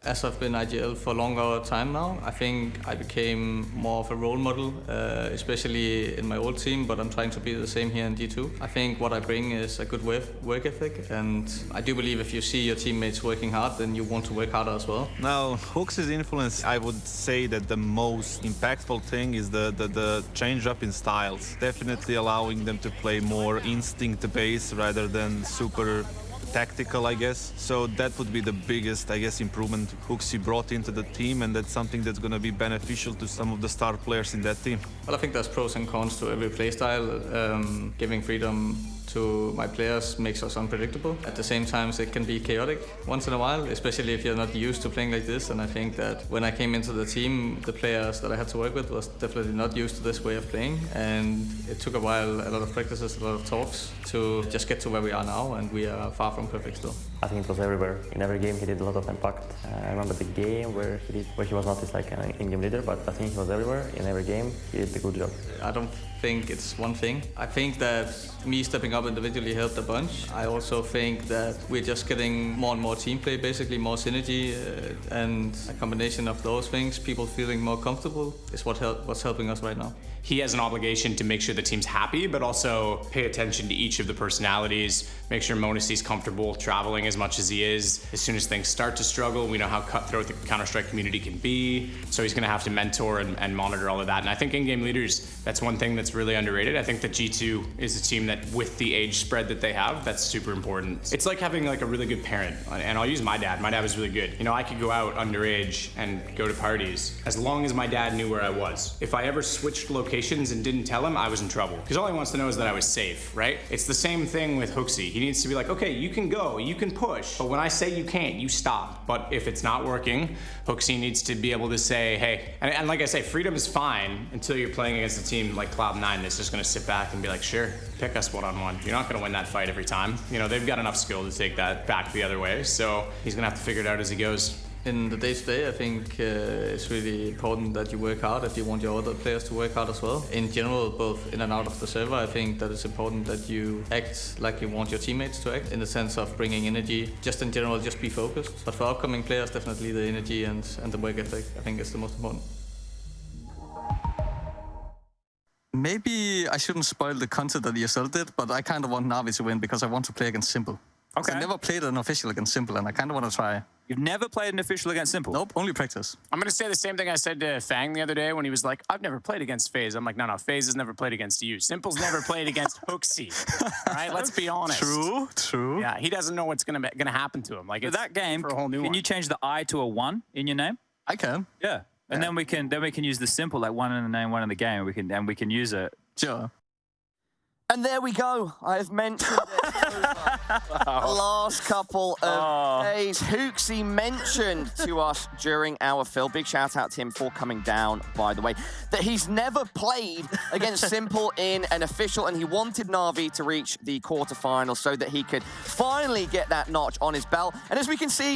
As I've been IGL for a longer time now, I think I became more of a role model, especially in my old team, but I'm trying to be the same here in D2. I think what I bring is a good work ethic, and I do believe if you see your teammates working hard, then you want to work harder as well. Now, HooXi's influence, I would say that the most impactful thing is the change up in styles. Definitely allowing them to play more instinct-based rather than super tactical, I guess. So that would be the biggest, I guess, improvement HooXi brought into the team, and that's something that's going to be beneficial to some of the star players in that team. Well, I think there's pros and cons to every playstyle. Giving freedom to my players makes us unpredictable. At the same time, it can be chaotic once in a while, especially if you're not used to playing like this. And I think that when I came into the team, the players that I had to work with was definitely not used to this way of playing. And it took a while, a lot of practices, a lot of talks to just get to where we are now, and we are far from perfect still. I think it was everywhere. In every game he did a lot of impact. I remember the game where he was not just like an in-game leader, but I think he was everywhere. In every game he did a good job. I don't think it's one thing. I think that me stepping up individually helped a bunch. I also think that we're just getting more and more team play, basically more synergy, and a combination of those things, people feeling more comfortable, is what's helping us right now. He has an obligation to make sure the team's happy, but also pay attention to each of the personalities, make sure Monasty's comfortable traveling as much as he is. As soon as things start to struggle, we know how cutthroat the Counter-Strike community can be, so he's gonna have to mentor and monitor all of that. And I think in-game leaders, that's one thing that's really underrated. I think that G2 is a team that, with the age spread that they have, that's super important. It's like having like a really good parent, and I'll use my dad. My dad was really good. You know, I could go out underage and go to parties as long as my dad knew where I was. If I ever switched locations and didn't tell him, I was in trouble. Because all he wants to know is that I was safe, right? It's the same thing with HooXi. He needs to be like, okay, you can go, you can push, but when I say you can't, you stop. But if it's not working, HooXi needs to be able to say, hey, and like I say, freedom is fine until you're playing against a team like Cloud9 that's just gonna sit back and be like, sure, pick us one-on-one. You're not gonna win that fight every time. You know, they've got enough skill to take that back the other way, so he's gonna have to figure it out as he goes. In the day-to-day, I think it's really important that you work hard if you want your other players to work hard as well. In general, both in and out of the server, I think that it's important that you act like you want your teammates to act, in the sense of bringing energy. Just in general, just be focused. But for upcoming players, definitely the energy and the work ethic, I think is the most important. Maybe I shouldn't spoil the content that ESL did, but I kind of want Na'Vi to win because I want to play against s1mple. Okay. I never played an official against s1mple, and I kind of want to try. You've never played an official against s1mple? Nope, only practice. I'm going to say the same thing I said to Fang the other day when he was like, I've never played against FaZe. I'm like, no, FaZe has never played against you. s1mple's never played against HooXi. All right, let's be honest. True. Yeah, he doesn't know what's going to happen to him. Like, For that game, for a whole new can one. you change the I to a 1 in your name? I can. Yeah. And then we can use the s1mple, like 1 in the name, 1 in the game, and we can use it. Sure. And there we go. I have mentioned it over the last couple of days. HooXi mentioned to us during our fill, big shout out to him for coming down, by the way, that he's never played against s1mple in an official, and he wanted Na'Vi to reach the quarterfinals so that he could finally get that notch on his belt. And as we can see,